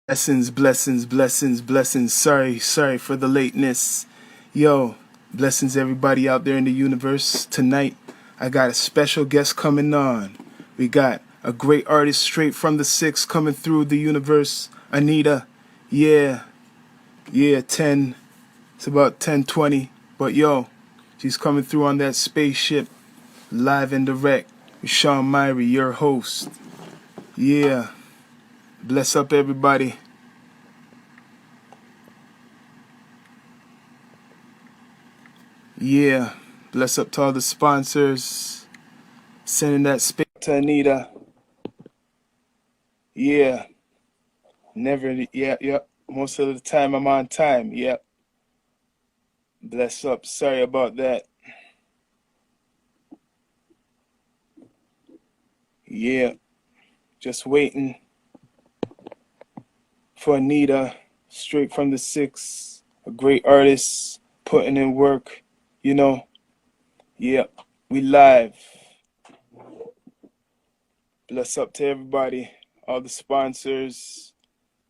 Blessings, blessings, blessings, blessings. Sorry for the lateness. Yo, blessings everybody out there in the universe. Tonight, I got a special guest coming on. We got a great artist straight from the six coming through the universe. Anita. Yeah, yeah, 10. It's about 10:20. But yo, she's coming through on that spaceship, live and direct. With Sean Myrie, your host. Yeah. Bless up everybody. Yeah. Bless up to all the sponsors. Sending that space to Anita. Yeah. Never, yeah. Most of the time I'm on time. Yep. Bless up. Sorry about that. Yeah. Just waiting for Anita. Straight from the six. A great artist. Putting in work. You know. Yep. We live. Bless up to everybody. All the sponsors.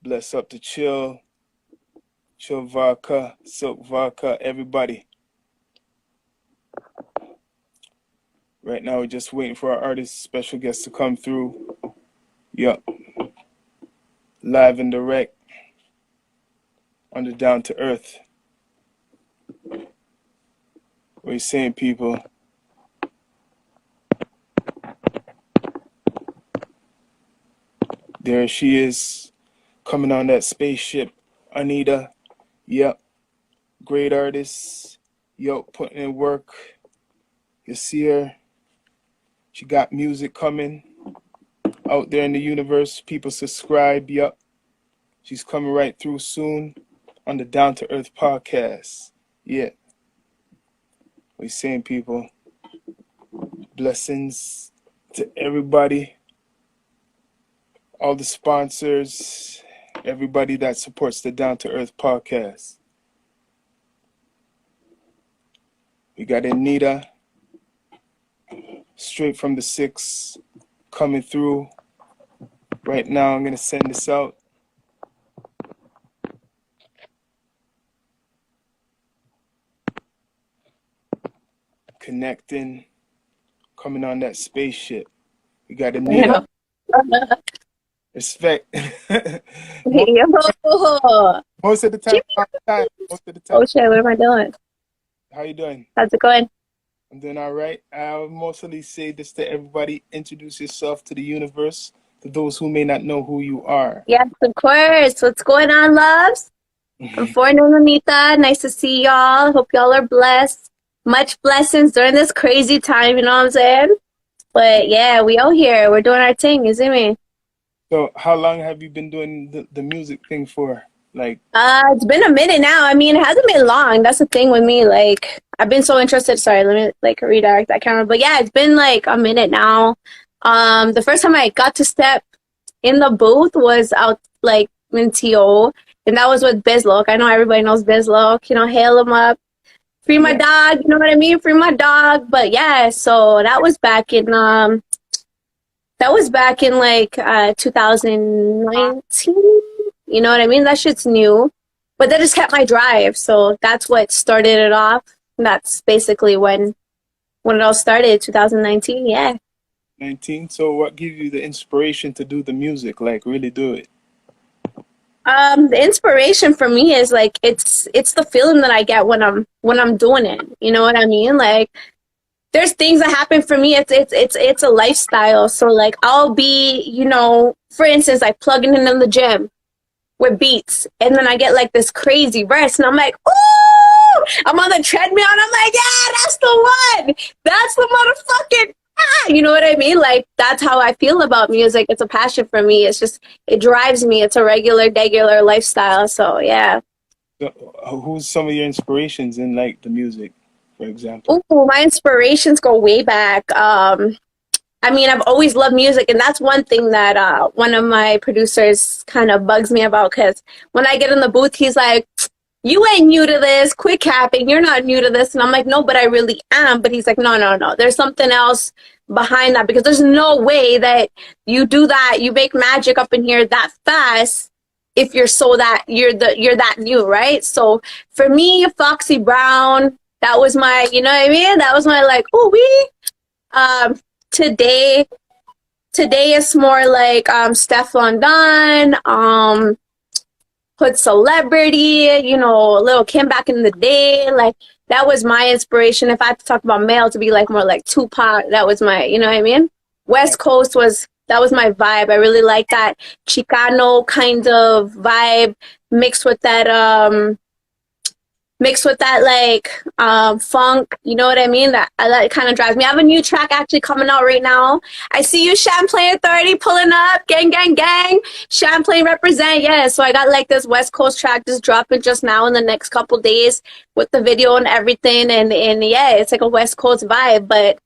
Bless up to Chill Vodka, Silk Vodka, everybody. Right now we're just waiting for our artist, special guest to come through. Yup. Live and direct. On the Down to Earth. What are you saying, people? There she is, coming on that spaceship. Anita. Yep. Great artist. Yup, putting in work. You see her. She got music coming out there in the universe. People subscribe. Yup. She's coming right through soon on the Down to Earth podcast. Yeah. What are you saying, people? Blessings to everybody. All the sponsors. Everybody that supports the Down to Earth podcast. We got Anita, straight from the six, coming through. Right now, I'm going to send this out. Connecting, coming on that spaceship. We got Anita. Respect. Yo. Most of the time. Oh shit, what am I doing? How you doing? How's it going? I'm doing all right. I'll mostly say this to everybody. Introduce yourself to the universe, to those who may not know who you are. Yes, of course. What's going on, loves? I'm for enanita. Nice to see y'all. Hope y'all are blessed. Much blessings during this crazy time, you know what I'm saying? But yeah, we out here. We're doing our thing, you see me? So how long have you been doing the music thing for? Like, it's been a minute now. I mean, it hasn't been long. That's the thing with me. Like, I've been so interested. Sorry, let me like redirect that camera. But yeah, it's been like a minute now. The first time I got to step in the booth was out like in TO, and that was with Bizlock. I know everybody knows Bizlock. You know, hail him up. Free my dog. You know what I mean? Free my dog. But yeah, so that was back in like 2019. You know what I mean? That shit's new. But that just kept my drive. So that's what started it off. And that's basically when it all started, 2019. Yeah. 19. So what gives you the inspiration to do the music? Like, really do it? The inspiration for me is like it's the feeling that I get when I'm doing it. You know what I mean? Like there's things that happen for me. It's a lifestyle. So like I'll be, you know, for instance, like plugging in the gym with beats, and then I get like this crazy verse, and I'm like, ooh! I'm on the treadmill, and I'm like, yeah, that's the one. That's the motherfucking. You know what I mean? Like that's how I feel about music. It's a passion for me. It's just it drives me. It's a regular lifestyle. So yeah. So, who's some of your inspirations in like the music, for example? Ooh, my inspirations go way back. I mean, I've always loved music, and that's one thing that one of my producers kind of bugs me about, because when I get in the booth, he's like, you ain't new to this, quit capping, you're not new to this. And I'm like, no, but I really am. But he's like, no, there's something else behind that, because there's no way that you do that, you make magic up in here that fast, if you're so that you're that new, right? So for me, Foxy Brown, that was my, you know what I mean? That was my like, oh we today today is more like Stefflon Don, Hood Celebrity, you know, Lil Kim back in the day. Like that was my inspiration. If I had to talk about male, to be like more like Tupac, that was my, you know what I mean? West Coast was, that was my vibe. I really like that Chicano kind of vibe mixed with that like funk, you know what I mean? That kind of drives me. I have a new track actually coming out right now. I see you, Champlain Authority, pulling up, gang, gang, gang. Champlain represent, yeah. So I got like this West Coast track just dropping just now in the next couple days with the video and everything, and yeah, it's like a West Coast vibe. But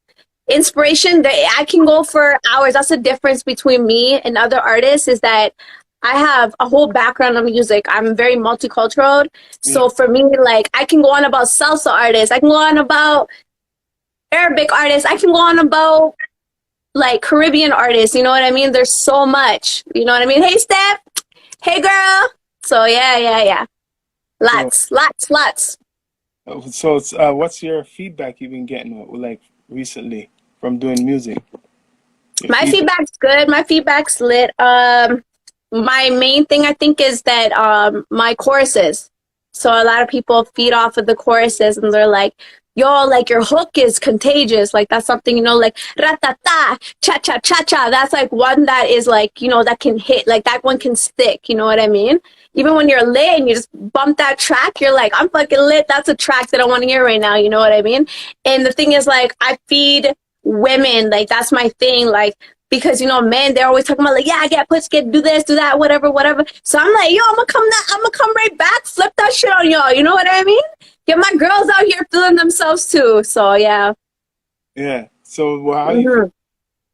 inspiration, I can go for hours. That's the difference between me and other artists, is that I have a whole background of music. I'm very multicultural. So for me, like, I can go on about salsa artists. I can go on about Arabic artists. I can go on about like Caribbean artists. You know what I mean? There's so much. You know what I mean? Hey, Steph. Hey, girl. So yeah. Lots. So it's, what's your feedback you've been getting like recently from doing music? My feedback's good. My feedback's lit. My main thing I think is that my choruses. So a lot of people feed off of the choruses and they're like, yo, like your hook is contagious. Like that's something, you know, like ratata, cha cha cha cha. That's like one that is like, you know, that can hit, like that one can stick, you know what I mean? Even when you're lit and you just bump that track, you're like, I'm fucking lit. That's a track that I want to hear right now, you know what I mean? And the thing is, like, I feed women, like that's my thing, like, because, you know, men, they're always talking about like, yeah, I get pussy, get do this, do that, whatever. So I'm like, yo, I'm gonna come right back, flip that shit on y'all. You know what I mean? Get my girls out here feeling themselves too. So yeah. Yeah. So how do you feel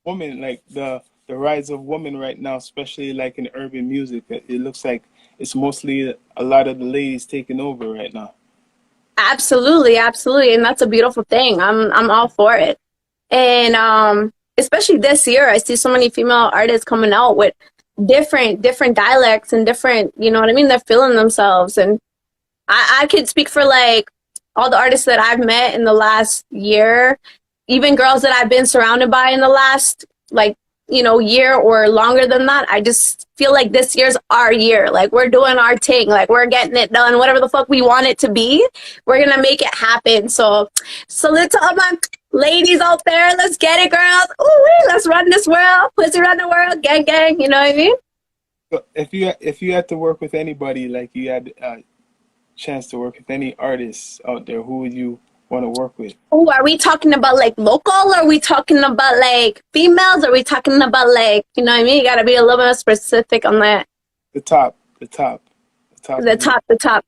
women, like the rise of women right now, especially like in urban music? It looks like it's mostly a lot of the ladies taking over right now. Absolutely, and that's a beautiful thing. I'm all for it. And especially this year, I see so many female artists coming out with different dialects and different, you know what I mean? They're feeling themselves. And I could speak for like all the artists that I've met in the last year, even girls that I've been surrounded by in the last, like, you know, year or longer than that. I just feel like this year's our year. Like, we're doing our thing. Like, we're getting it done. Whatever the fuck we want it to be, we're going to make it happen. So salute to all my ladies out there. Let's get it, girls. Ooh, let's run this world. Pussy run the world. Gang, gang. You know what I mean? So if you had to work with anybody, like you had a chance to work with any artists out there, who would you want to work with? Oh, are we talking about like local, or are we talking about like females? Or are we talking about like, you know what I mean? You got to be a little bit specific on that. The top. The top.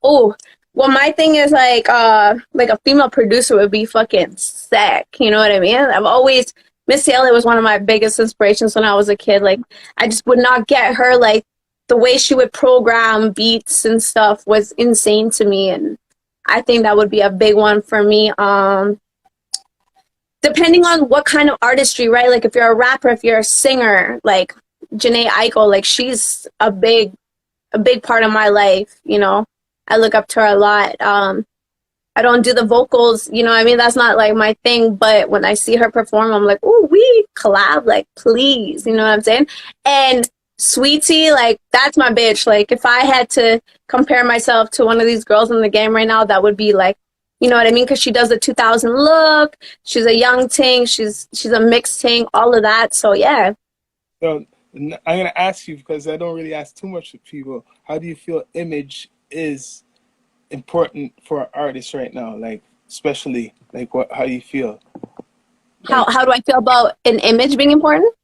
Oh, well, my thing is like a female producer would be fucking sick. You know what I mean? I've always, Missy Elliott was one of my biggest inspirations when I was a kid. Like, I just would not get her, like, the way she would program beats and stuff was insane to me. And I think that would be a big one for me. Depending on what kind of artistry, right? Like, if you're a rapper, if you're a singer, like Janae Aiko, like, she's a big part of my life, you know? I look up to her a lot. I don't do the vocals, you know what I mean? That's not like my thing, but when I see her perform, I'm like, ooh, we collab, like, please, you know what I'm saying? And Sweetie, like, that's my bitch. Like, if I had to compare myself to one of these girls in the game right now, that would be like, you know what I mean? Because she does the 2000 look. She's a young ting. She's a mixed ting. All of that. So yeah. So I'm gonna ask you, because I don't really ask too much of people. How do you feel image is important for artists right now? Like, especially like how you feel? Like, how do I feel about an image being important?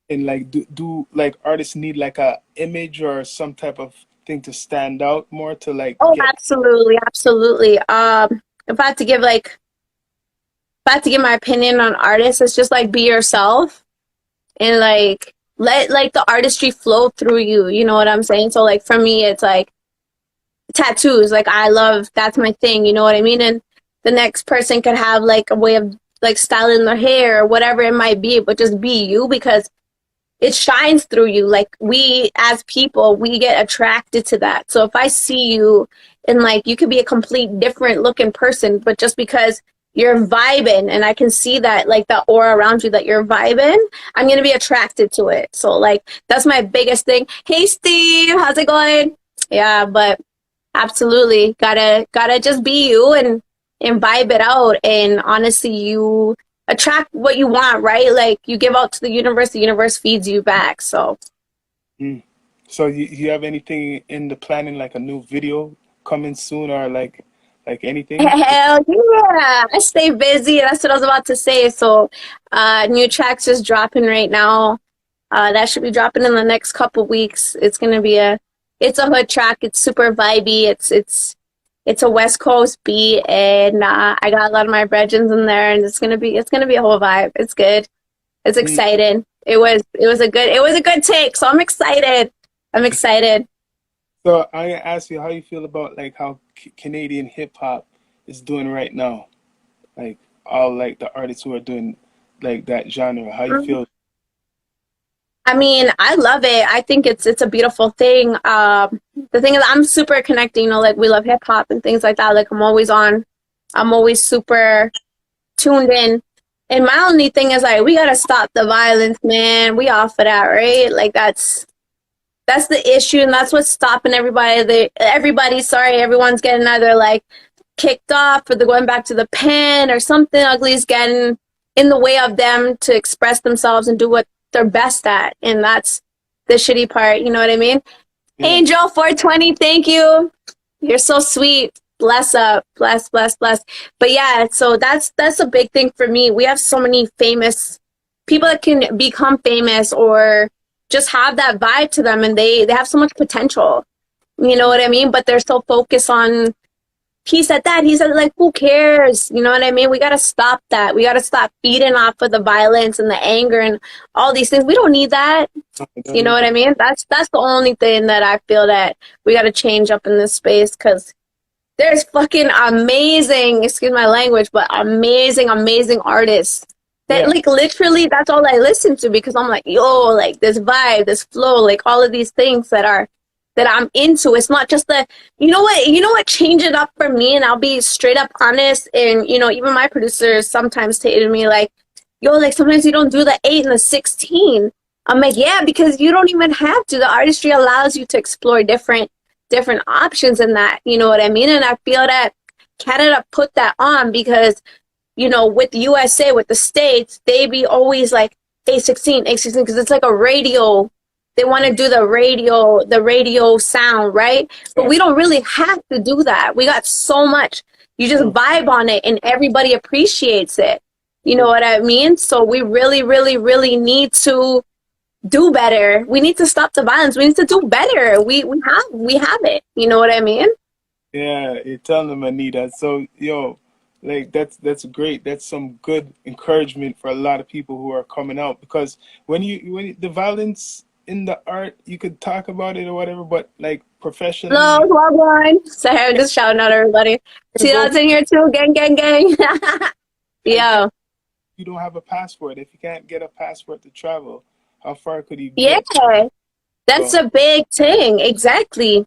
and like do like artists need like a image or some type of thing to stand out more to like Oh, absolutely. If I had to give my opinion on artists, it's just like be yourself and like let like the artistry flow through you. You know what I'm saying? So like for me, it's like tattoos. Like that's my thing. You know what I mean? And the next person could have like a way of like styling their hair or whatever it might be, but just be you, because it shines through you. Like we as people, we get attracted to that. So if I see you and like you could be a complete different looking person, but just because you're vibing and I can see that like the aura around you that you're vibing, I'm gonna be attracted to it. So like that's my biggest thing. Hey Steve, how's it going? Yeah, but absolutely gotta just be you and vibe it out. And honestly, you attract what you want, right? Like you give out to the universe feeds you back. So Mm. So you have anything in the planning, like a new video coming soon, or like anything? hell yeah, I stay busy. That's what I was about to say. So new tracks just dropping right now. That should be dropping in the next couple weeks. It's gonna be it's a hood track. It's super vibey. It's a West Coast beat, and I got a lot of my brethren in there, and it's gonna be a whole vibe. It's good. It's Mm. exciting. It was a good take. So I'm excited. I'm excited. So I ask you how you feel about like how Canadian hip hop is doing right now, like all like the artists who are doing like that genre. How you feel? I mean, I love it. I think it's a beautiful thing. The thing is, I'm super connecting. You know, like we love hip hop and things like that. Like I'm always on. I'm always super tuned in. And my only thing is like we gotta stop the violence, man. We all for that, right? Like that's the issue, and that's what's stopping everybody. Everyone's getting either like kicked off or they're going back to the pen or something ugly is getting in the way of them to express themselves and do what they're best at. And that's the shitty part. You know what I mean? Yeah. Angel 420, thank you. You're so sweet. Bless up. Bless, bless, bless. But yeah, so that's a big thing for me. We have so many famous people that can become famous or just have that vibe to them, and they have so much potential. You know what I mean? But they're so focused on he said that, he said like who cares? You know what I mean? We gotta stop that. We gotta stop feeding off of the violence and the anger and all these things. We don't need that. I don't You know need what I that. mean? That's the only thing that I feel that we gotta change up in this space, because there's fucking amazing, excuse my language, but amazing, amazing artists that Yeah. like literally that's all I listen to, because I'm like, yo, like this vibe, this flow, like all of these things that I'm into. It's not just the, you know what, change it up for me, and I'll be straight up honest. And, even my producers sometimes say to me like, yo, like sometimes you don't do the 8 and the 16. I'm like, yeah, because you don't even have to. The artistry allows you to explore different options in that. You know what I mean? And I feel that Canada put that on because, with the USA, with the States, they be always like A16, A16, because it's like a radio. They want to do the radio sound, right? But Yeah. we don't really have to do that. We got so much. You just True. vibe on it and everybody appreciates it. You know True. what I mean? So we really, really, really need to do better. We need to stop the violence. We need to do better. We have it. You know what I mean? Yeah, you're telling them, Anita. So, yo, like that's great. That's some good encouragement for a lot of people who are coming out, because the violence in the art, you could talk about it or whatever, but like Hello, professionally, log one. Sorry, I'm just shouting out everybody. you See go that's in here too. Gang, gang, gang. like Yo. you don't have a passport. If you can't get a passport to travel, how far could you Yeah. get? That's So, a big thing. Exactly.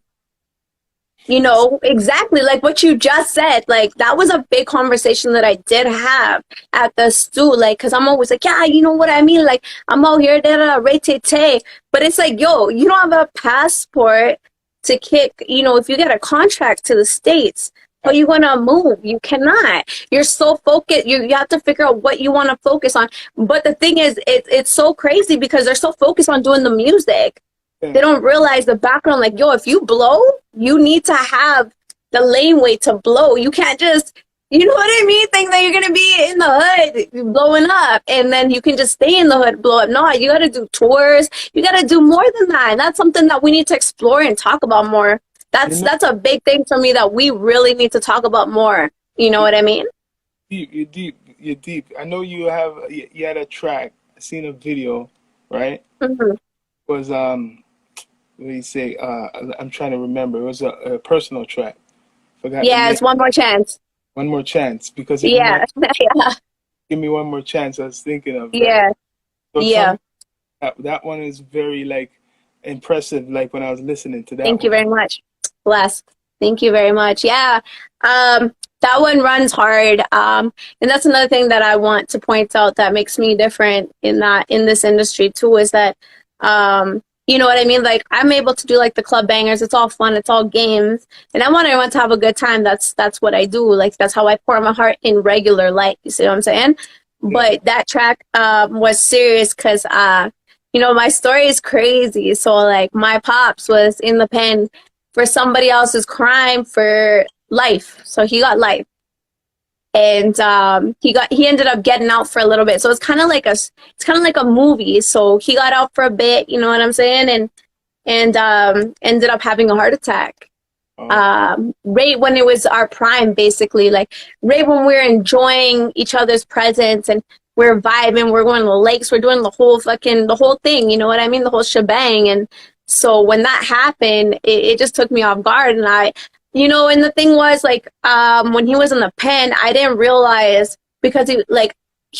Exactly like what you just said. Like that was a big conversation that I did have at the stool. Like, cause I'm always like, yeah, you know what I mean? Like, I'm out here, da da rate tay. But it's like, yo, you don't have a passport to kick. If you get a contract to the States, how you gonna move? You cannot. You're so focused. You have to figure out what you want to focus on. But the thing is, it's so crazy because they're so focused on doing the music. They yeah, don't realize the background. Like, yo, if you blow, you need to have the laneway to blow. You can't just, you know what I mean? Think that you're gonna be in the hood blowing up, and then you can just stay in the hood, blow up. No, you got to do tours. You got to do more than that. And that's something that we need to explore and talk about more. you That's know, that's a big thing for me that we really need to talk about more. You know you're what I mean? deep, you're deep, you're deep. I know you had a track. I seen a video, right? Hmm. Was what do you say? I'm trying to remember. It was a personal track. Forgot the Yeah, name. it's one more chance. One more chance, because it Yeah, reminds. yeah, Give me one more chance. I was thinking of, right? yeah, So tell yeah. me, that one is very like impressive. Like when I was listening to that Thank you one. very much. Blessed. Thank you very much. Yeah. That one runs hard. And that's another thing that I want to point out that makes me different in this industry too, is that, you know what I mean? Like I'm able to do like the club bangers. It's all fun. It's all games. And I want everyone to have a good time. That's what I do. Like that's how I pour my heart in regular life. You see what I'm saying? Yeah. But that track, was serious because, you know, my story is crazy. So like my pops was in the pen for somebody else's crime for life. So he got life. And he ended up getting out for a little bit. So it's kind of like a movie. So he got out for a bit, you know what I'm saying? And ended up having a heart attack. Right when it was our prime, basically, like right when we were enjoying each other's presence and we're vibing, we're going to the lakes, we're doing the whole thing, you know what I mean? The whole shebang. And so when that happened, it just took me off guard. And you know, and the thing was like, when he was in the pen, I didn't realize because he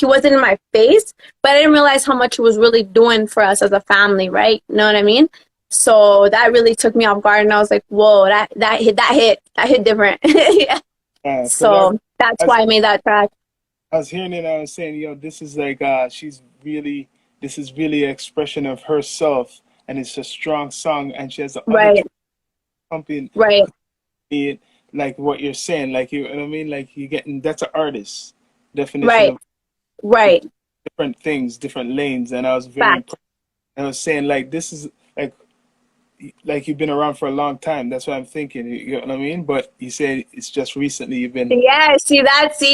wasn't in my face, but I didn't realize how much he was really doing for us as a family, right? You know what I mean? So that really took me off guard, and I was like, "Whoa, that hit different." Yeah. So that's why I made that track. I was hearing it and I was saying, yo, this is like this is really an expression of herself, and it's a strong song, and she has the other Right, something right, it like what you're saying, like you know what I mean, like you getting that's an artist definition right, of right. different things, different lanes, and I was very Fact. impressed. And I was saying like this is like you've been around for a long time. That's what I'm thinking. You know what I mean? But you said it's just recently you've been. Yeah, see,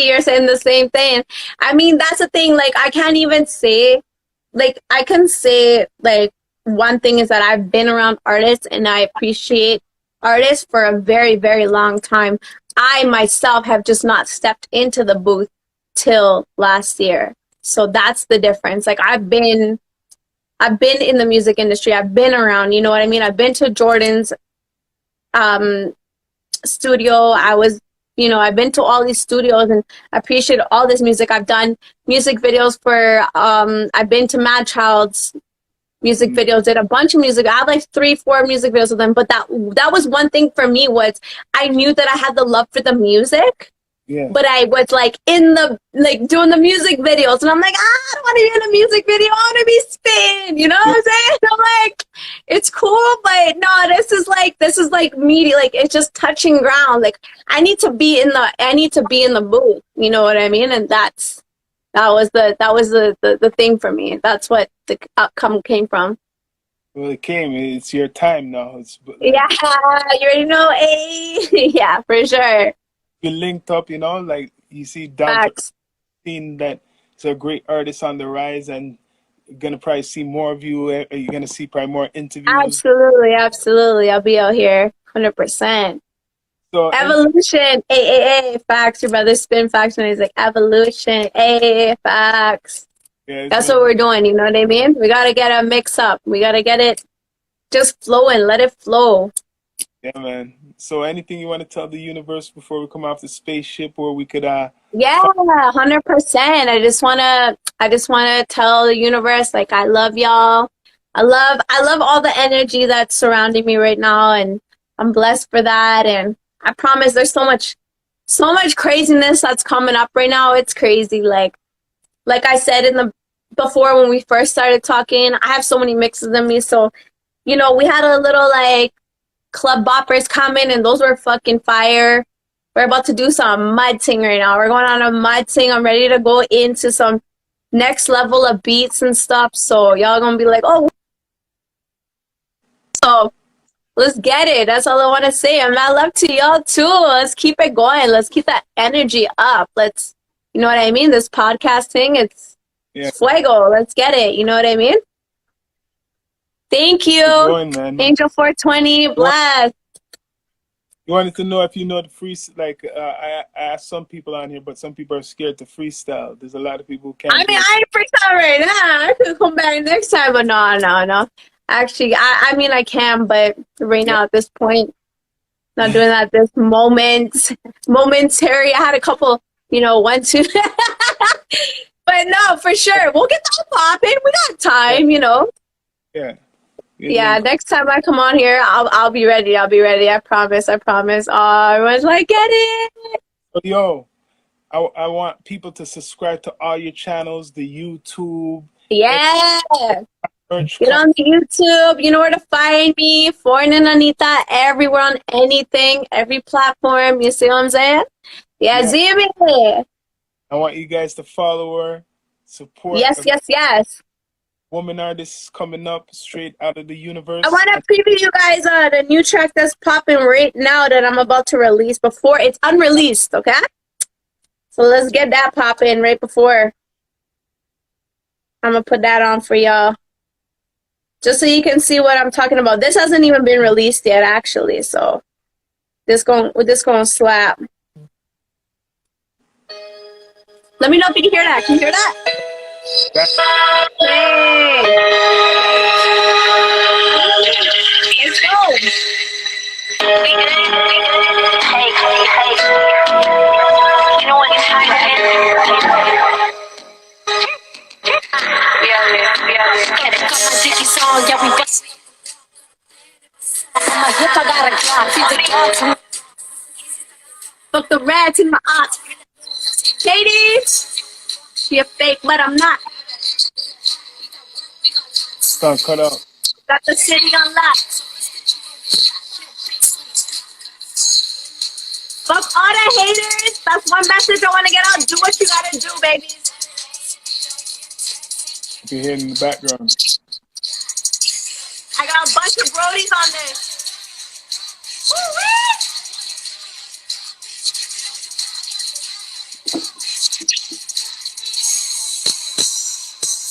you're saying the same thing. I mean, that's the thing. Like, I can't even say, like, I can say, like, one thing is that I've been around artists and I appreciate artists for a very, very long time. I myself have just not stepped into the booth till last year. So that's the difference. Like, I've been in the music industry. I've been around, you know what I mean? I've been to Jordan's, studio. I've been to all these studios and I appreciate all this music. I've done music videos for, I've been to Mad Child's music videos, did a bunch of music. I have like 3-4 music videos with them. But that was one thing for me was I knew that I had the love for the music. Yeah. But I was like doing the music videos, and I'm like, I don't want to be in a music video. I want to be spin. You know what I'm saying? I'm like, it's cool, but no, this is like media. Like it's just touching ground. Like I need to be in the booth. You know what I mean? And that was the thing for me. That's what the outcome came from. Well, it came. It's your time now. Yeah, you already know. Yeah, for sure. We linked up, you know, like you see down to Facts. seeing that it's a great artist on the rise, and you're gonna probably see more of you. You're gonna see probably more interviews. Absolutely. I'll be out here 100%. So Evolution, facts. Your brother spin facts when he's like evolution, facts. yeah, That's what we're doing. You know what I mean? We gotta get a mix up. We gotta get it just flowing. Let it flow. yeah, man. So anything you want to tell the universe before we come off the spaceship, or we could Yeah, 100%. I just wanna tell the universe like I love y'all. I love all the energy that's surrounding me right now, and I'm blessed for that. And I promise there's so much craziness that's coming up right now. It's crazy. Like I said before when we first started talking, I have so many mixes in me. So, you know, we had a little like club boppers coming, and those were fucking fire. We're about to do some mud ting right now. We're going on a mud ting. I'm ready to go into some next level of beats and stuff. So y'all gonna be like, oh. So let's get it. That's all I want to say. And I love to y'all too. Let's keep it going. Let's keep that energy up. You know what I mean? This podcast thing, it's fuego. Let's get it. You know what I mean? Thank you. going, man. Angel 420, bless. You wanted to know if you know the I asked some people on here, but some people are scared to freestyle. There's a lot of people who can't. I mean, I ain't freestyle right now. I could come back next time, but no. Actually, I mean, I can, but right now at this point, not doing that. This momentary. I had a couple, 1, 2. But no, for sure, we'll get that popping. We got time, Yeah. Your Yeah, link. next time I come on here, I'll be ready. I'll be ready. I promise. I promise. Oh, everyone's like, get it. But yo, I want people to subscribe to all your channels, the YouTube, Yeah. merch. Get on the YouTube. You know where to find me. Foreign and Anita everywhere on anything, every platform. You see what I'm saying? Yeah, Yeah. Zimmy. I want you guys to follow her, support Yes, a yes, yes. woman artist coming up straight out of the I universe. want to preview you guys the new track that's popping right now that I'm about to release before it's unreleased, okay? So let's get that popping right before. I'm going to put that on for y'all. Just so you can see what I'm talking about. This hasn't even been released yet, actually. So this going slap. Let me know if you can hear that. Can you hear that? Hey. Let's go. Hey. You know what time it is? Got my dickies on, yeah, we bust. On my hip, I got a Glock. Feed the dogs. Fuck the rats in my aunt. Katie, she a fake, but I'm not. Can't cut out. Got the city on lock. Fuck all the haters. That's one message I want to get out. Do what you gotta do, baby. You can hear it in the background. I got a bunch of brodies on this. Woo-wee!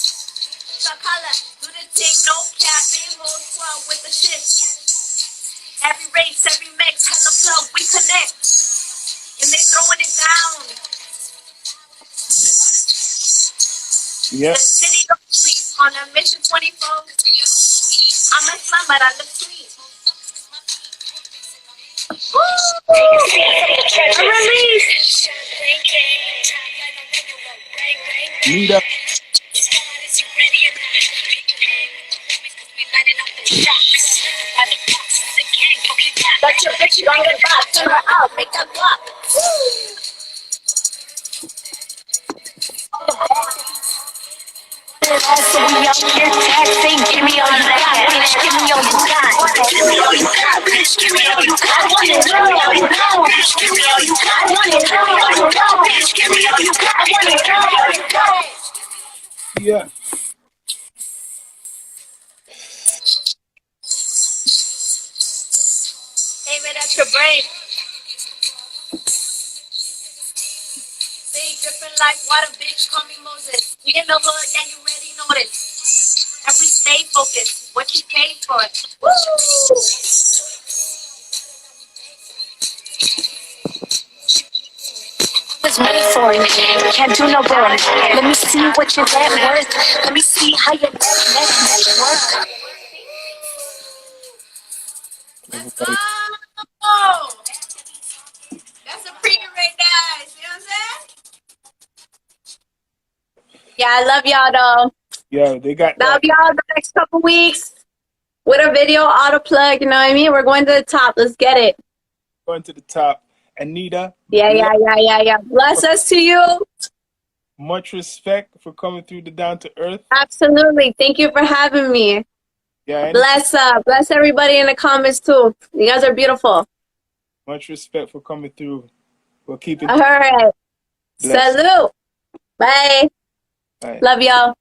Sakala, do the thing, no capping, whole squad with the shit. Every race, every mix, hella plug, we connect. And they throwing it down. Yep. The city don't sleep on a mission 24. I'm a slum, but I look sweet. Woo! A release! Nita. Got your bitch on the box, turn her out, make that block. So we up here taxing, give me all you got, bitch, give me all you got. Give me all you got, bitch, give me all you got. I want it all you got, bitch, give me all you got. I want it all you got, bitch, give me all you got. I want it all you got. Yeah. Aim it at your brain. Say different like water, bitch, call me Moses. We in the hood, yeah, you already know this. And we stay focused. What you paid for it. Woo! Was made for it. Can't do no wrong. Let me see what your net worth. Let me see how your net work. Let's go. That's a preview right there. See what I'm saying? Yeah, I love y'all though. Yeah, they got Love that. y'all the next couple weeks with a video auto plug. You know what I mean? We're going to the top. Let's get it. Going to the top. Anita. Yeah. Bless us to you. Much respect for coming through the Down to Earth. Absolutely. Thank you for having me. Yeah. Bless everybody in the comments too. You guys are beautiful. Much respect for coming through. We'll keep it. All right. Bless. Salute. Bye. Bye. Love y'all.